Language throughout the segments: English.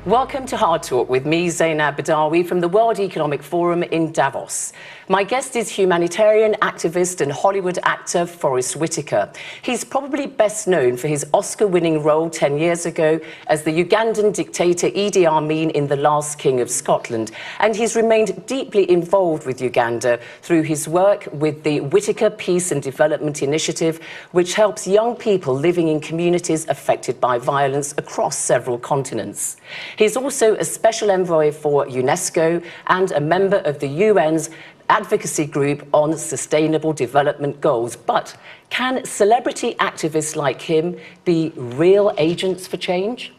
Welcome to Hard Talk with me, Zainab Badawi, from the World Economic Forum in Davos. My guest is humanitarian activist and Hollywood actor Forest Whitaker. He's probably best known for his Oscar-winning role 10 years ago as the Ugandan dictator Idi Amin in The Last King of Scotland. And he's remained deeply involved with Uganda through his work with the Whitaker Peace and Development Initiative, which helps young people living in communities affected by violence across several continents. He's also a special envoy for UNESCO and a member of the UN's advocacy group on sustainable development goals. But can celebrity activists like him be real agents for change?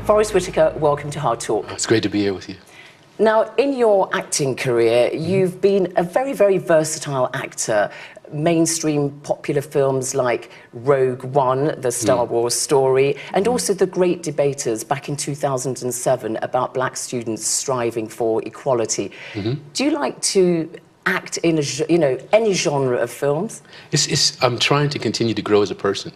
Forest Whitaker, welcome to Hard Talk. It's great to be here with you. Now, in your acting career, you've been a very, very versatile actor. Mainstream popular films like Rogue One, the Star Wars story, and also The Great Debaters back in 2007 about black students striving for equality. Do you like to act in any genre of films? I'm trying to continue to grow as a person.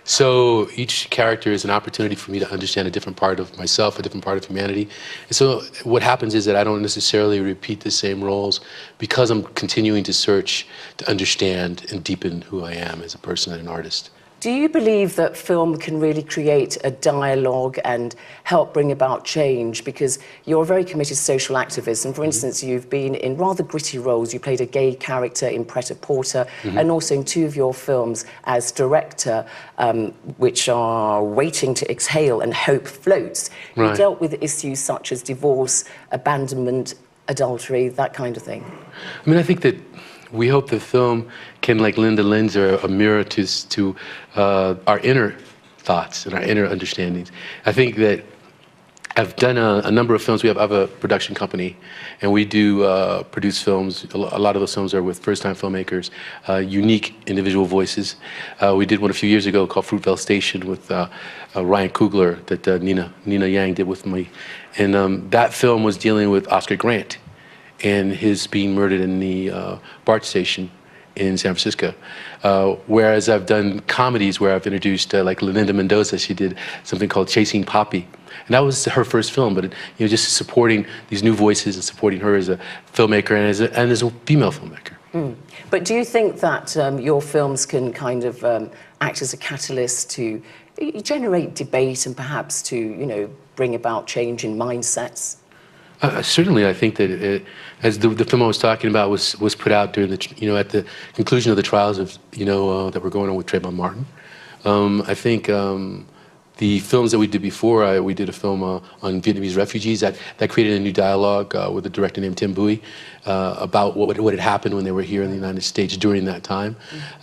So each character is an opportunity for me to understand a different part of myself, a different part of humanity. And so what happens is that I don't necessarily repeat the same roles because I'm continuing to search to understand and deepen who I am as a person and an artist. Do you believe that film can really create a dialogue and help bring about change? Because you're a very committed social activist, and for instance, you've been in rather gritty roles. You played a gay character in Pret-a-Porter, and also in two of your films as director, which are Waiting to Exhale and Hope Floats. You dealt with issues such as divorce, abandonment, adultery, that kind of thing. I mean, I think that we hope the film can lend a lens or a mirror to our inner thoughts and our inner understandings. I think that I've done a number of films. I have a production company, and we do produce films. A lot of those films are with first-time filmmakers, unique individual voices. We did one a few years ago called Fruitvale Station with Ryan Coogler that Nina Yang did with me. And that film was dealing with Oscar Grant and his being murdered in the BART station in San Francisco. Whereas I've done comedies where I've introduced, like Linda Mendoza, she did something called Chasing Poppy. And that was her first film, but just supporting these new voices and supporting her as a filmmaker and as a female filmmaker. But do you think that your films can kind of act as a catalyst to generate debate and perhaps to, bring about change in mindsets? Certainly, I think that as the film I was talking about was put out during the at the conclusion of the trials of that were going on with Trayvon Martin. I think the films that we did before, we did a film on Vietnamese refugees that created a new dialogue with a director named Tim Bui about what had happened when they were here in the United States during that time.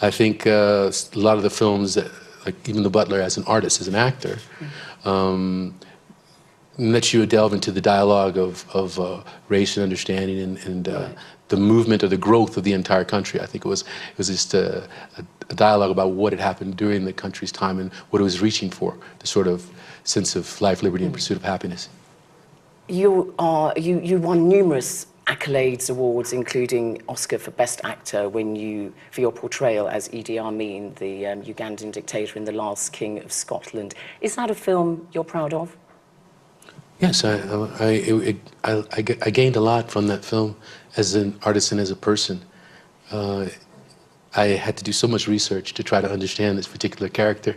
I think a lot of the films that, like even The Butler as an artist, as an actor. Let you delve into the dialogue of race and understanding and the movement or the growth of the entire country. I think it was just a dialogue about what had happened during the country's time and what it was reaching for, the sort of sense of life, liberty, and pursuit of happiness. You won numerous accolades, awards, including Oscar for Best Actor for your portrayal as Idi Amin, the Ugandan dictator in The Last King of Scotland. Is that a film you're proud of? Yes, I gained a lot from that film as an artist and as a person. I had to do so much research to try to understand this particular character.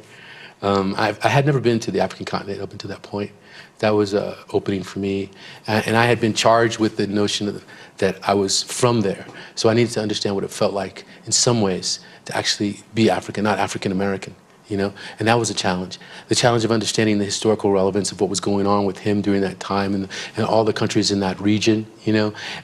I had never been to the African continent up until that point. That was an opening for me. And I had been charged with the notion that I was from there. So I needed to understand what it felt like in some ways to actually be African, not African American. And that was a challenge. The challenge of understanding the historical relevance of what was going on with him during that time and all the countries in that region,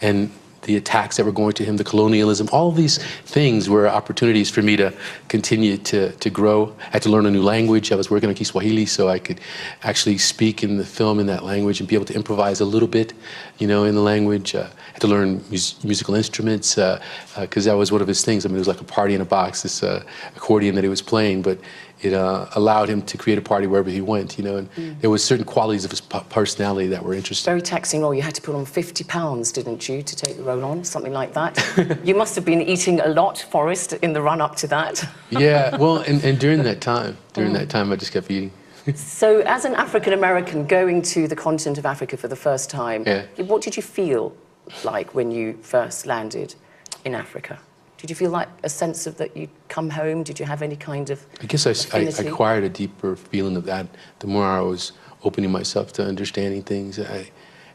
and the attacks that were going to him, the colonialism, all these things were opportunities for me to continue to grow. I had to learn a new language. I was working on Kiswahili, so I could actually speak in the film in that language and be able to improvise a little bit, in the language. I had to learn musical instruments, because that was one of his things. I mean, it was like a party in a box, this accordion that he was playing, but allowed him to create a party wherever he went, and there was certain qualities of his personality that were interesting. Very taxing role. You had to put on 50 pounds, didn't you, to take the role on, something like that? You must have been eating a lot, Forrest, in the run-up to that. Yeah, well, and during that time, I just kept eating. So, as an African-American going to the continent of Africa for the first time, what did you feel like when you first landed in Africa? Did you feel like a sense of that you'd come home? Did you have any kind of I guess I acquired a deeper feeling of that the more I was opening myself to understanding things. At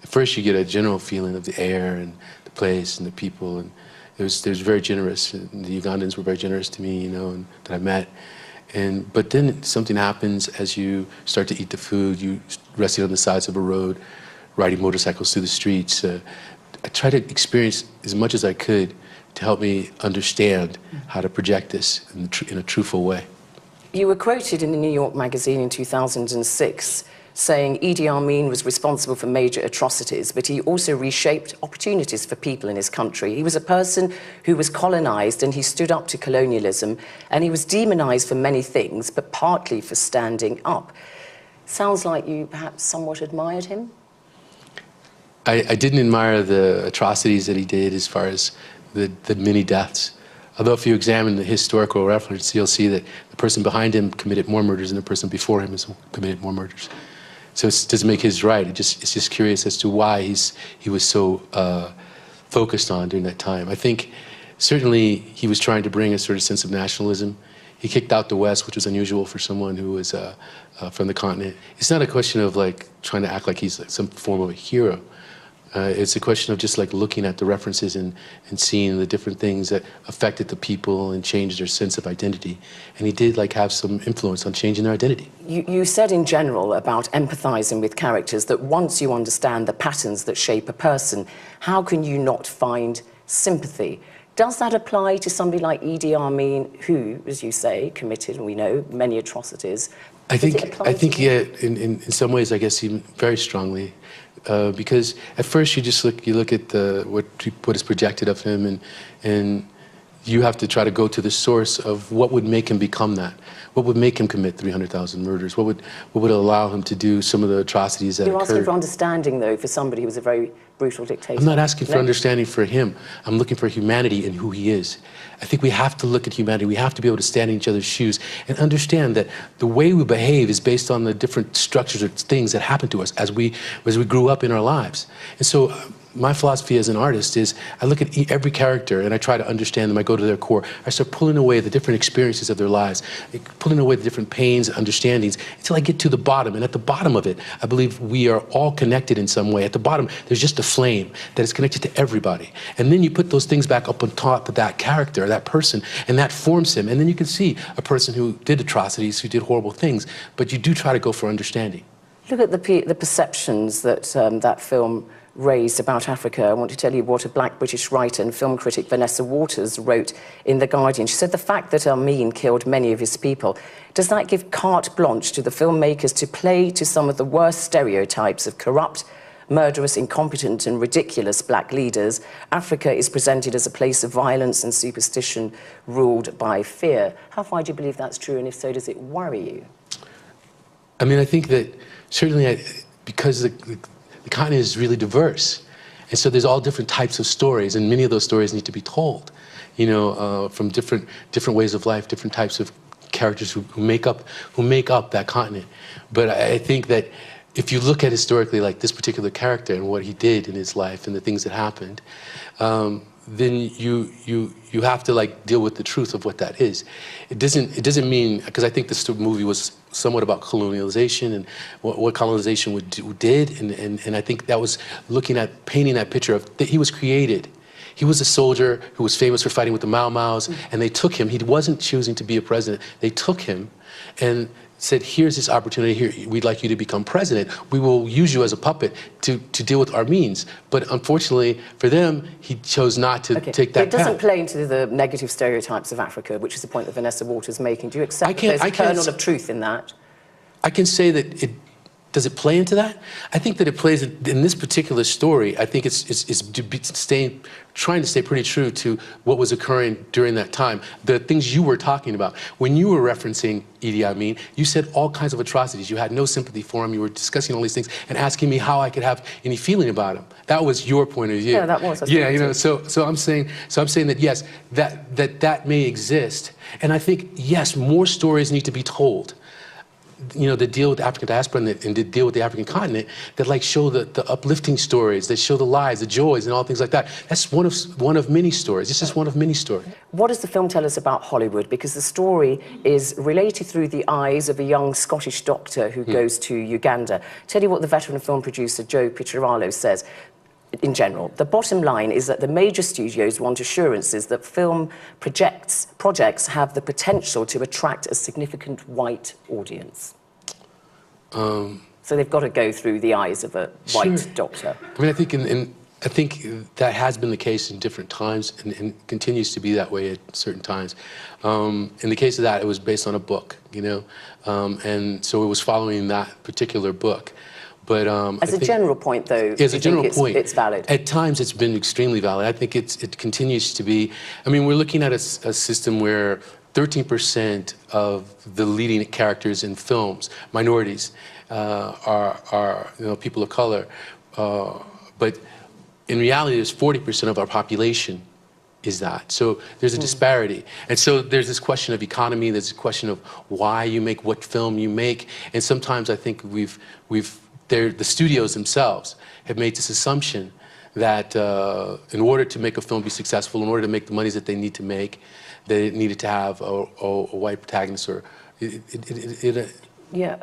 first you get a general feeling of the air and the place and the people, and it was very generous. And the Ugandans were very generous to me, and that I met. But then something happens as you start to eat the food. You resting on the sides of a road, riding motorcycles through the streets. I tried to experience as much as I could to help me understand how to project this in a truthful way. You were quoted in the New York magazine in 2006 saying Idi Amin was responsible for major atrocities, but he also reshaped opportunities for people in his country. He was a person who was colonized and he stood up to colonialism, and he was demonized for many things, but partly for standing up. Sounds like you perhaps somewhat admired him? I didn't admire the atrocities that he did as far as the many deaths. Although if you examine the historical reference, you'll see that the person behind him committed more murders than the person before him has committed more murders. So it doesn't make his right. It's just curious as to why he was so focused on during that time. I think certainly he was trying to bring a sort of sense of nationalism. He kicked out the West, which was unusual for someone who was from the continent. It's not a question of like trying to act like he's like some form of a hero. It's a question of just like looking at the references and seeing the different things that affected the people and changed their sense of identity. And he did like have some influence on changing their identity. You said in general about empathizing with characters that once you understand the patterns that shape a person, how can you not find sympathy? Does that apply to somebody like Idi Amin, who, as you say, committed, and we know, many atrocities? I think yeah, in some ways, I guess even very strongly. Because at first you look at what is projected of him, and you have to try to go to the source of what would make him become that. What would make him commit 300,000 murders? What would allow him to do some of the atrocities that occurred? You're asking for understanding, though, for somebody who was a very brutal dictator. I'm not asking for understanding for him. I'm looking for humanity in who he is. I think we have to look at humanity. We have to be able to stand in each other's shoes and understand that the way we behave is based on the different structures or things that happen to us as we grew up in our lives. And so my philosophy as an artist is I look at every character and I try to understand them. I go to their core. I start pulling away the different experiences of their lives, pulling away the different pains and understandings until I get to the bottom. And at the bottom of it, I believe we are all connected in some way. At the bottom, there's just a flame that is connected to everybody. And then you put those things back up on top of that character, that person, and that forms him. And then you can see a person who did atrocities, who did horrible things, but you do try to go for understanding. Look at the perceptions that that film raised about Africa. I want to tell you what a black British writer and film critic, Vanessa Waters, wrote in The Guardian. She said the fact that Amin killed many of his people, does that give carte blanche to the filmmakers to play to some of the worst stereotypes of corrupt, murderous, incompetent and ridiculous black leaders? Africa is presented as a place of violence and superstition ruled by fear. How far do you believe that's true, and if so, does it worry you? I mean, I think that certainly because the continent is really diverse, and so there's all different types of stories, and many of those stories need to be told, from different ways of life, different types of characters who make up that continent. But I think that if you look at historically, like this particular character and what he did in his life and the things that happened, then you have to like deal with the truth of what that is. It doesn't mean, because I think this movie was somewhat about colonialization and what colonization did, and I think that was looking at painting that picture of that he was created. He was a soldier who was famous for fighting with the Mau Maus, and they took him. He wasn't choosing to be a president. They took him and said, here's this opportunity here. We'd like you to become president. We will use you as a puppet to deal with our means. But unfortunately for them, he chose not to take that path. It doesn't play into the negative stereotypes of Africa, which is the point that Vanessa Waters is making. Do you accept there's a kernel of truth in that? I can say that it Does it play into that? I think that it plays in this particular story. I think it's trying to stay pretty true to what was occurring during that time. The things you were talking about. When you were referencing Idi Amin, you said all kinds of atrocities. You had no sympathy for him. You were discussing all these things and asking me how I could have any feeling about him. That was your point of view. Yeah, that was. Yeah, you know. So I'm saying that yes, that may exist, and I think yes, more stories need to be told. You know, that deal with the African diaspora and that deal with the African continent, that like show the uplifting stories, that show the lies, the joys, and all things like that. That's one of many stories. This is one of many stories. What does the film tell us about Hollywood? Because the story is related through the eyes of a young Scottish doctor who goes to Uganda. Tell you what the veteran film producer Joe Picciarello says. In general, the bottom line is that the major studios want assurances that film projects have the potential to attract a significant white audience. So they've got to go through the eyes of a white doctor. I mean, I think that has been the case in different times and continues to be that way at certain times. In the case of that, it was based on a book, you know, and so it was following that particular book. But as a general point, though, as a general point, it's valid. At times, it's been extremely valid. I think it continues to be. I mean, we're looking at a system where 13% of the leading characters in films, minorities, are you know, people of color. But in reality, there's 40% of our population is that. So there's a disparity. And so there's this question of economy. There's a question of why you make what film you make. And sometimes I think the studios themselves have made this assumption that in order to make a film be successful, in order to make the monies that they need to make, that it needed to have a white protagonist or Yeah,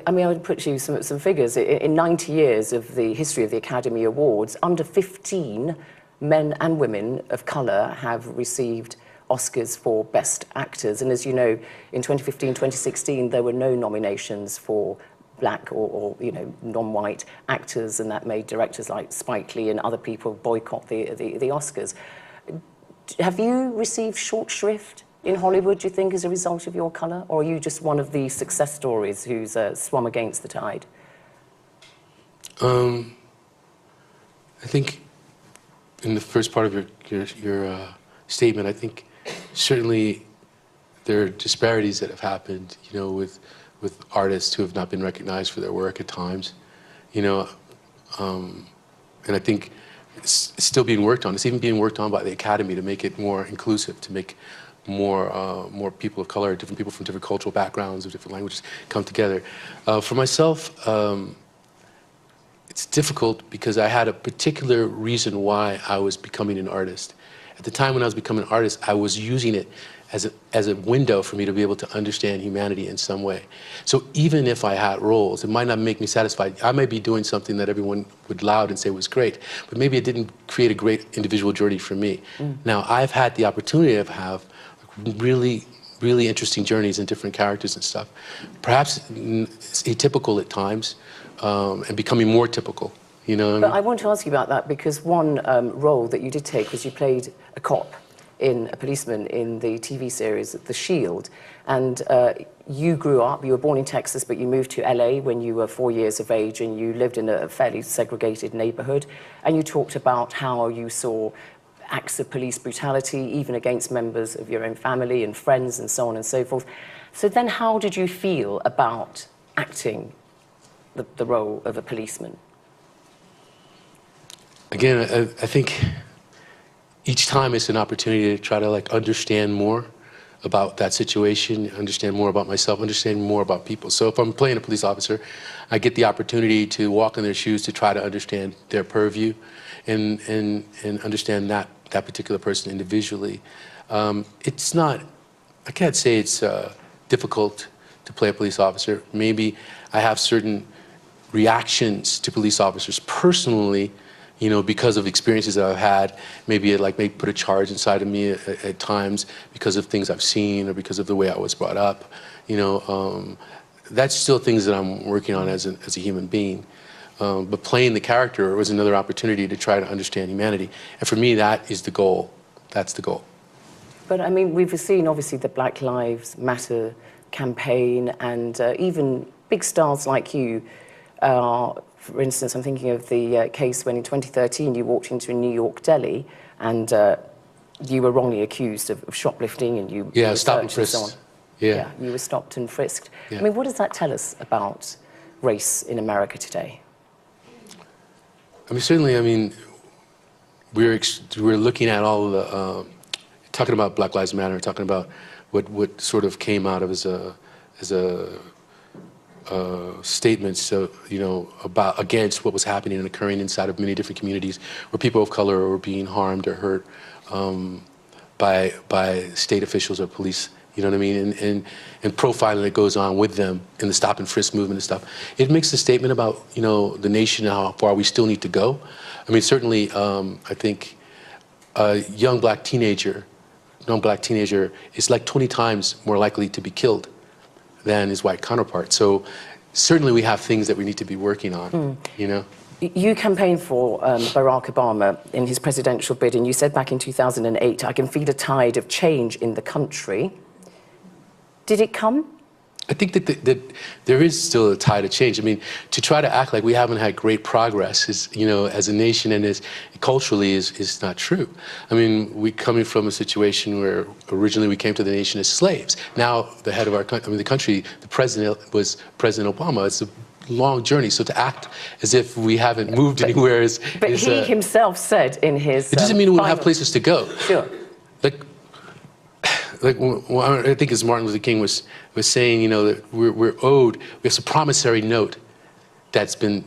I mean, I would put you some figures. In 90 years of the history of the Academy Awards, under 15 men and women of colour have received Oscars for Best Actors. And as you know, in 2015, 2016, there were no nominations for black or you know, non-white actors, and that made directors like Spike Lee and other people boycott the Oscars. Have you received short shrift in Hollywood, do you think, as a result of your colour? Or are you just one of the success stories who's swum against the tide? I think in the first part of your statement, I think certainly there are disparities that have happened, you know, with artists who have not been recognized for their work at times, you know, and I think it's still being worked on. It's even being worked on by the Academy to make it more inclusive, to make more people of color, different people from different cultural backgrounds, of different languages come together. For myself, it's difficult because I had a particular reason why I was becoming an artist. At the time when I was becoming an artist, I was using it as a window for me to be able to understand humanity in some way. So even if I had roles, it might not make me satisfied. I might be doing something that everyone would laud and say was great, but maybe it didn't create a great individual journey for me. Now, I've had the opportunity to have really, really interesting journeys and different characters and stuff. Perhaps it's atypical at times, and becoming more typical. You know what I mean? But I want to ask you about that because one role that you did take was you played a cop, a policeman in the TV series The Shield, and you grew up, you were born in Texas, but you moved to LA when you were 4 years of age, and you lived in a fairly segregated neighborhood, and you talked about how you saw acts of police brutality, even against members of your own family and friends and so on and so forth. So then how did you feel about acting the role of a policeman? Again, I think each time it's an opportunity to try to like understand more about that situation, understand more about myself, understand more about people. So if I'm playing a police officer, I get the opportunity to walk in their shoes to try to understand their purview and understand that particular person individually. It's not, I can't say it's difficult to play a police officer. Maybe I have certain reactions to police officers personally, you know, because of experiences that I've had. Maybe it may put a charge inside of me at times because of things I've seen or because of the way I was brought up. You know, that's still things that I'm working on as a human being. But playing the character was another opportunity to try to understand humanity. And for me, that is the goal. That's the goal. But I mean, we've seen obviously the Black Lives Matter campaign and even big stars like you For instance, I'm thinking of the case when in 2013 you walked into a New York deli and you were wrongly accused of shoplifting and you were stop and searched frisked. so on. Yeah, you were stopped and frisked. Yeah. I mean, what does that tell us about race in America today? I mean, certainly, I mean, we're looking at all of the, talking about Black Lives Matter, talking about what sort of came out of as a statements, you know, against what was happening and occurring inside of many different communities where people of color were being harmed or hurt by state officials or police. You know what I mean? And profiling that goes on with them in the stop and frisk movement and stuff. It makes a statement about, you know, the nation and how far we still need to go. I mean, certainly, I think a young black teenager is like 20 times more likely to be killed than his white counterpart. So certainly we have things that we need to be working on, you know? You campaigned for Barack Obama in his presidential bid, and you said back in 2008, I can feel a tide of change in the country. Did it come? I think that there is still a tide of change. I mean, to try to act like we haven't had great progress is, you know, as a nation and as culturally is not true. I mean, we coming from a situation where originally we came to the nation as slaves. Now the head of our country, I mean, the country, the president was President Obama. It's a long journey. So to act as if we haven't moved anywhere is... But he himself said in his... It doesn't mean we don't have places to go. Sure. Like I think as Martin Luther King was saying, you know, that we're owed, it's a promissory note that's been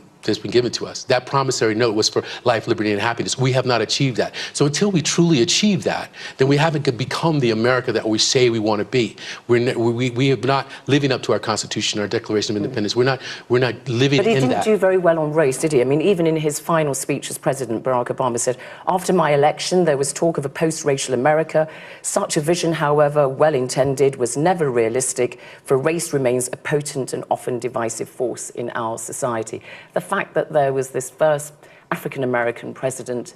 given to us. That promissory note was for life, liberty, and happiness. We have not achieved that. So until we truly achieve that, then we haven't become the America that we say we want to be. We are not living up to our Constitution, our Declaration of Independence. We're not living in that. But he didn't do very well on race, did he? I mean, even in his final speech as president, Barack Obama said, after my election, there was talk of a post-racial America. Such a vision, however well-intended, was never realistic, for race remains a potent and often divisive force in our society. The fact that there was this first African-American president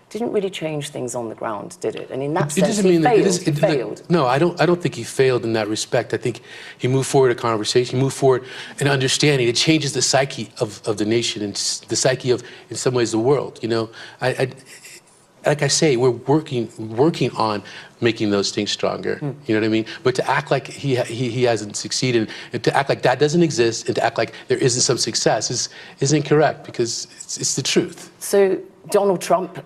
didn't really change things on the ground, did it? And in that sense, he failed. No, I don't think he failed in that respect. I think he moved forward a conversation, he moved forward an understanding. It changes the psyche of the nation and the psyche of, in some ways, the world. You know, like I say, we're working on making those things stronger. You know what I mean? But to act like he hasn't succeeded, and to act like that doesn't exist, and to act like there isn't some success is incorrect, because it's the truth. So Donald Trump,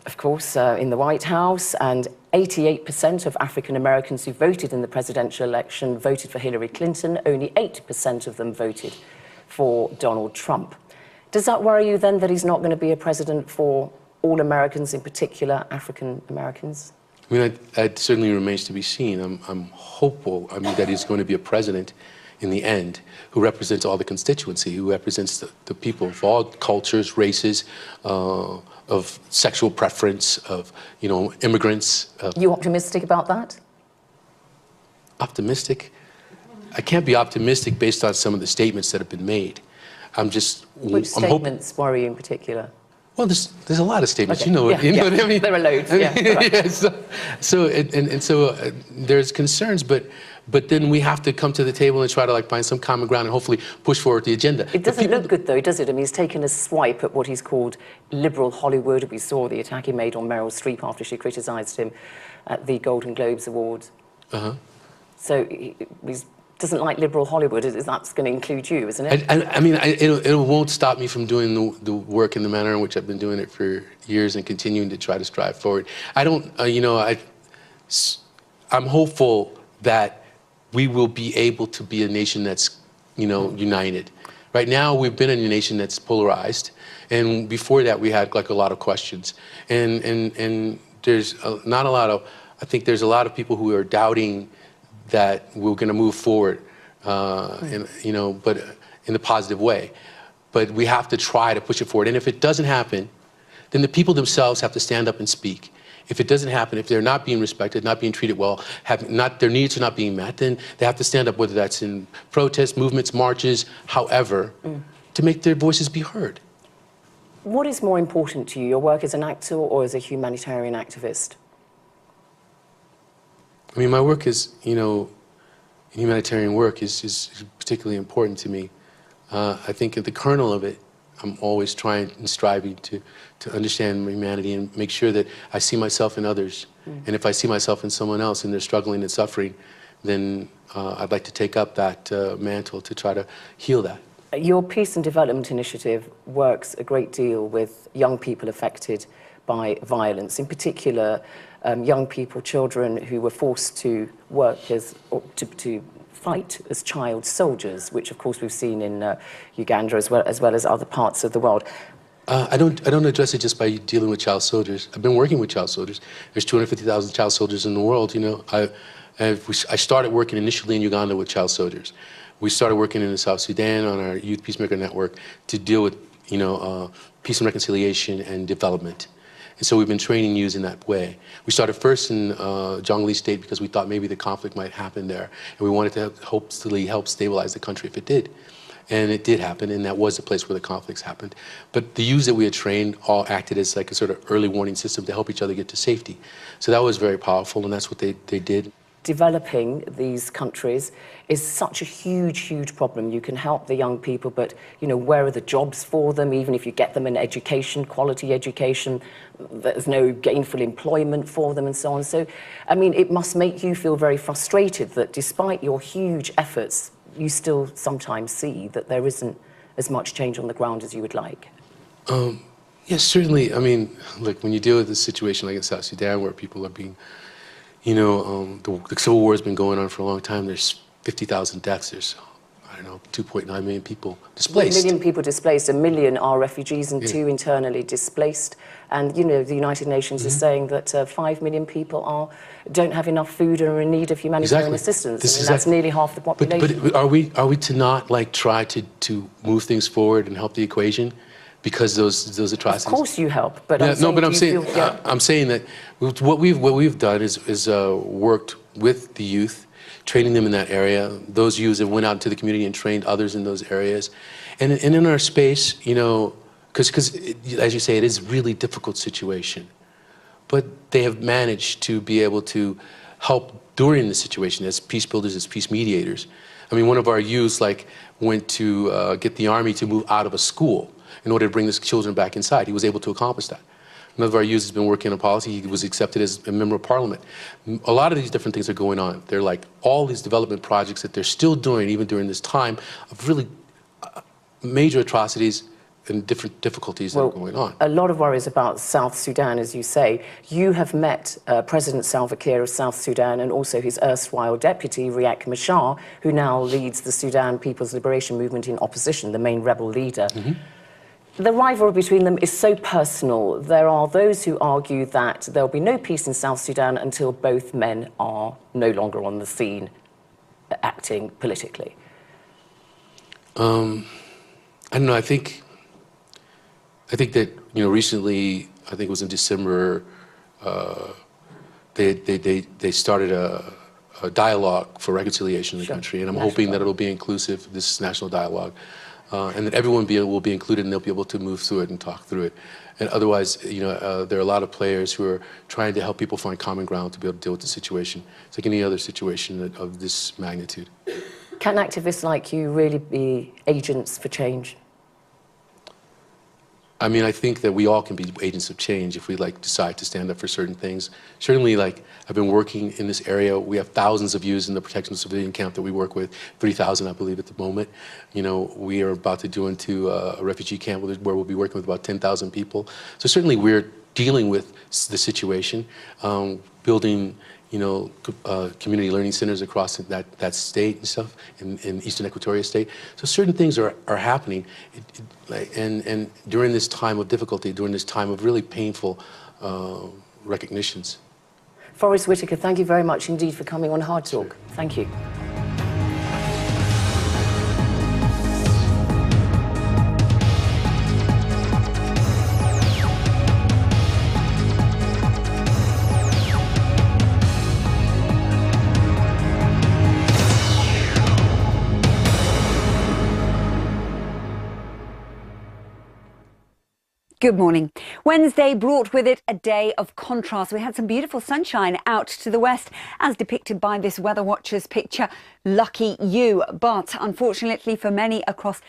of course, in the White House, and 88% of African Americans who voted in the presidential election voted for Hillary Clinton. Only 8% of them voted for Donald Trump. Does that worry you then that he's not going to be a president for all Americans, in particular African Americans? I mean, that certainly remains to be seen. I'm hopeful, I mean, that he's going to be a president in the end who represents all the constituency, who represents the people of all cultures, races, of sexual preference, of, you know, immigrants. You optimistic about that? Optimistic? I can't be optimistic based on some of the statements that have been made. Which statements worry you in particular? Well, there's a lot of statements, okay. you know. You know what I mean? There are loads. Right. So there's concerns, but then we have to come to the table and try to find some common ground and hopefully push forward the agenda. It doesn't look good though, does it? I mean, he's taken a swipe at what he's called liberal Hollywood. We saw the attack he made on Meryl Streep after she criticised him at the Golden Globes Awards. So he doesn't like liberal Hollywood. That's going to include you, isn't it? I mean, it won't stop me from doing the work in the manner in which I've been doing it for years and continuing to try to strive forward. I don't, you know, I'm hopeful that we will be able to be a nation that's, you know, united. Right now, we've been in a nation that's polarized, and before that, we had a lot of questions. And there's not a lot of, I think there's a lot of people who are doubting that we're going to move forward, you know, but in a positive way. But we have to try to push it forward. And if it doesn't happen, then the people themselves have to stand up and speak. If it doesn't happen, if they're not being respected, not being treated well, their needs are not being met, then they have to stand up, whether that's in protests, movements, marches, however, to make their voices be heard. What is more important to you, your work as an actor or as a humanitarian activist? I mean, my work is, you know, humanitarian work is particularly important to me. I think at the kernel of it, I'm always trying and striving to understand humanity and make sure that I see myself in others. And if I see myself in someone else and they're struggling and suffering, then I'd like to take up that mantle to try to heal that. Your Peace and Development Initiative works a great deal with young people affected by violence, in particular young people, children who were forced to work as, or to fight as child soldiers, which of course we've seen in Uganda as well as other parts of the world. I don't address it just by dealing with child soldiers. I've been working with child soldiers. There's 250,000 child soldiers in the world. You know, I started working initially in Uganda with child soldiers. We started working in South Sudan on our Youth Peacemaker Network to deal with, you know, peace and reconciliation and development. And so we've been training youths in that way. We started first in Jonglei State because we thought maybe the conflict might happen there. And we wanted to hopefully help stabilize the country if it did. And it did happen, and that was the place where the conflicts happened. But the youths that we had trained all acted as like a sort of early warning system to help each other get to safety. So that was very powerful, and that's what they did. Developing these countries is such a huge problem. You can help the young people, but you know, where are the jobs for them? Even if you get them an education, quality education, there's no gainful employment for them and so on. So, I mean, it must make you feel very frustrated that despite your huge efforts, you still sometimes see that there isn't as much change on the ground as you would like. Yes, certainly. I mean, look, when you deal with a situation like in South Sudan where people are being, you know, the civil war has been going on for a long time. There's 50,000 deaths. There's, I don't know, 2.9 million people displaced. 1 million people displaced. 1 million are refugees and 2 internally displaced. And, you know, the United Nations is saying that 5 million people don't have enough food and are in need of humanitarian assistance. I mean, that's nearly half the population. But are we to not, like, try to move things forward and help the equation? Because those atrocities. Of course you help, but I'm saying that what we've done is worked with the youth, training them in that area. Those youths that went out into the community and trained others in those areas, and in our space, you know, because as you say, it is a really difficult situation, but they have managed to be able to help during the situation as peace builders, as peace mediators. I mean, one of our youths went to get the army to move out of a school in order to bring the children back inside. He was able to accomplish that. Another of our youth has been working on policy. He was accepted as a member of parliament. A lot of these different things are going on. They're like all these development projects that they're still doing, even during this time of really major atrocities and different difficulties that are going on. A lot of worries about South Sudan, as you say. You have met President Salva Kiir of South Sudan and also his erstwhile deputy, Riek Machar, who now leads the Sudan People's Liberation Movement in opposition, the main rebel leader. The rivalry between them is so personal. There are those who argue that there'll be no peace in South Sudan until both men are no longer on the scene acting politically. I don't know. I think that, you know, recently, I think it was in December, they started a dialogue for reconciliation in the country, and I'm hoping that it'll be inclusive, this national dialogue. And that everyone will be included, and they'll be able to move through it and talk through it. And otherwise, you know, there are a lot of players who are trying to help people find common ground to be able to deal with the situation. It's like any other situation of this magnitude. Can activists like you really be agents for change? I mean, I think that we all can be agents of change if we decide to stand up for certain things. Certainly, I've been working in this area. We have thousands of youths in the protection of civilian camp that we work with, 3,000, I believe, at the moment. You know, we are about to do into a refugee camp where we'll be working with about 10,000 people. So certainly we're dealing with the situation, building, you know, community learning centers across that state and stuff, in Eastern Equatoria State. So certain things are happening, and during this time of difficulty, during this time of really painful recognitions. Forest Whitaker, thank you very much indeed for coming on Hard Talk. Sure. Thank you. Good morning. Wednesday brought with it a day of contrast. We had some beautiful sunshine out to the west, as depicted by this Weather Watcher's picture, Lucky You. But unfortunately for many across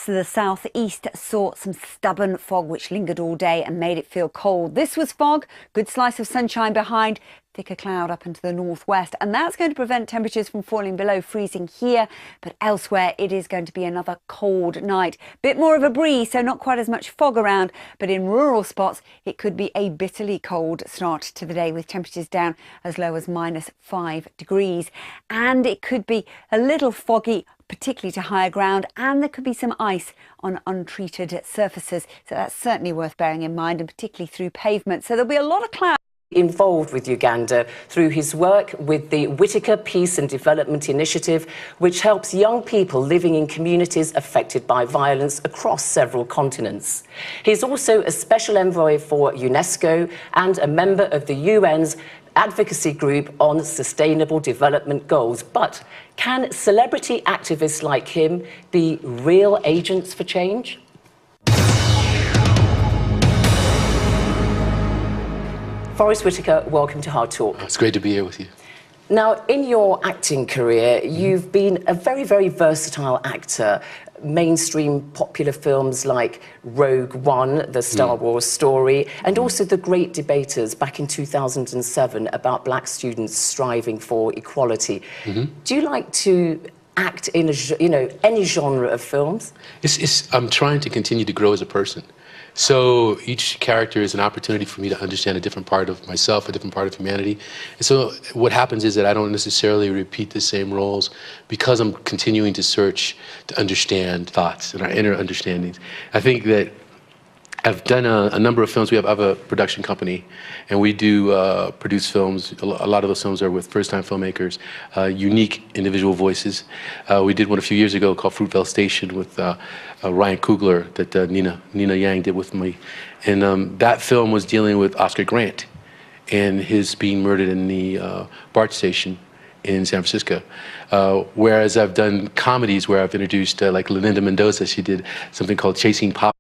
the southeast, saw some stubborn fog which lingered all day and made it feel cold. This was fog, good slice of sunshine behind, thicker cloud up into the northwest, and that's going to prevent temperatures from falling below freezing here, but elsewhere it is going to be another cold night. Bit more of a breeze, so not quite as much fog around, but in rural spots it could be a bitterly cold start to the day, with temperatures down as low as -5 degrees, and it could be a little foggy, particularly to higher ground, and there could be some ice on untreated surfaces, so that's certainly worth bearing in mind, and particularly through pavement. So there'll be a lot of cloud. Involved with Uganda through his work with the Whitaker Peace and Development Initiative, which helps young people living in communities affected by violence across several continents. He's also a special envoy for UNESCO and a member of the UN's advocacy group on sustainable development goals. But can celebrity activists like him be real agents for change? Forest Whitaker, welcome to Hardtalk. It's great to be here with you. Now, in your acting career, you've been a very, very versatile actor. Mainstream popular films like Rogue One, the Star Wars story, and also The Great Debaters back in 2007 about black students striving for equality. Do you like to act in any genre of films? I'm trying to continue to grow as a person. So each character is an opportunity for me to understand a different part of myself, a different part of humanity. And so what happens is that I don't necessarily repeat the same roles because I'm continuing to search to understand thoughts and our inner understandings. I think that I've done a number of films. I have a production company, and we do produce films. A lot of those films are with first-time filmmakers, unique individual voices. We did one a few years ago called Fruitvale Station with Ryan Coogler that Nina Yang did with me. And that film was dealing with Oscar Grant and his being murdered in the BART station in San Francisco. Whereas I've done comedies where I've introduced, like Linda Mendoza, she did something called Chasing Pop.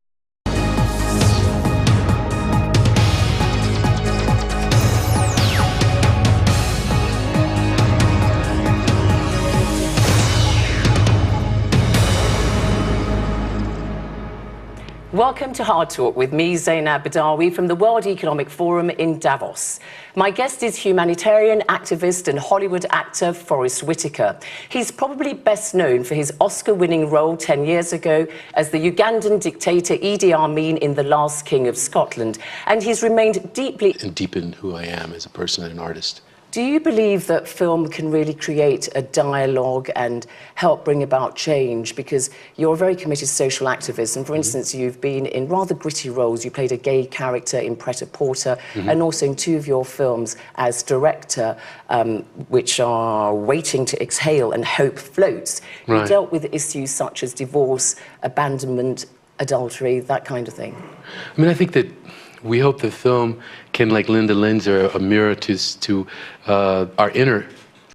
Welcome to Hardtalk with me, Zainab Badawi, from the World Economic Forum in Davos. My guest is humanitarian activist and Hollywood actor Forest Whitaker. He's probably best known for his Oscar-winning role 10 years ago as the Ugandan dictator Idi Amin in The Last King of Scotland, and he's remained deeply... And deepen who I am as a person and an artist. Do you believe that film can really create a dialogue and help bring about change? Because you're a very committed social activist, and for instance, you've been in rather gritty roles. You played a gay character in Pret-a-Porter, and also in 2 of your films as director, which are Waiting to Exhale and Hope Floats. Right. You dealt with issues such as divorce, abandonment, adultery, that kind of thing. I mean, I think that we hope the film can, like, lend a lens or a mirror to our inner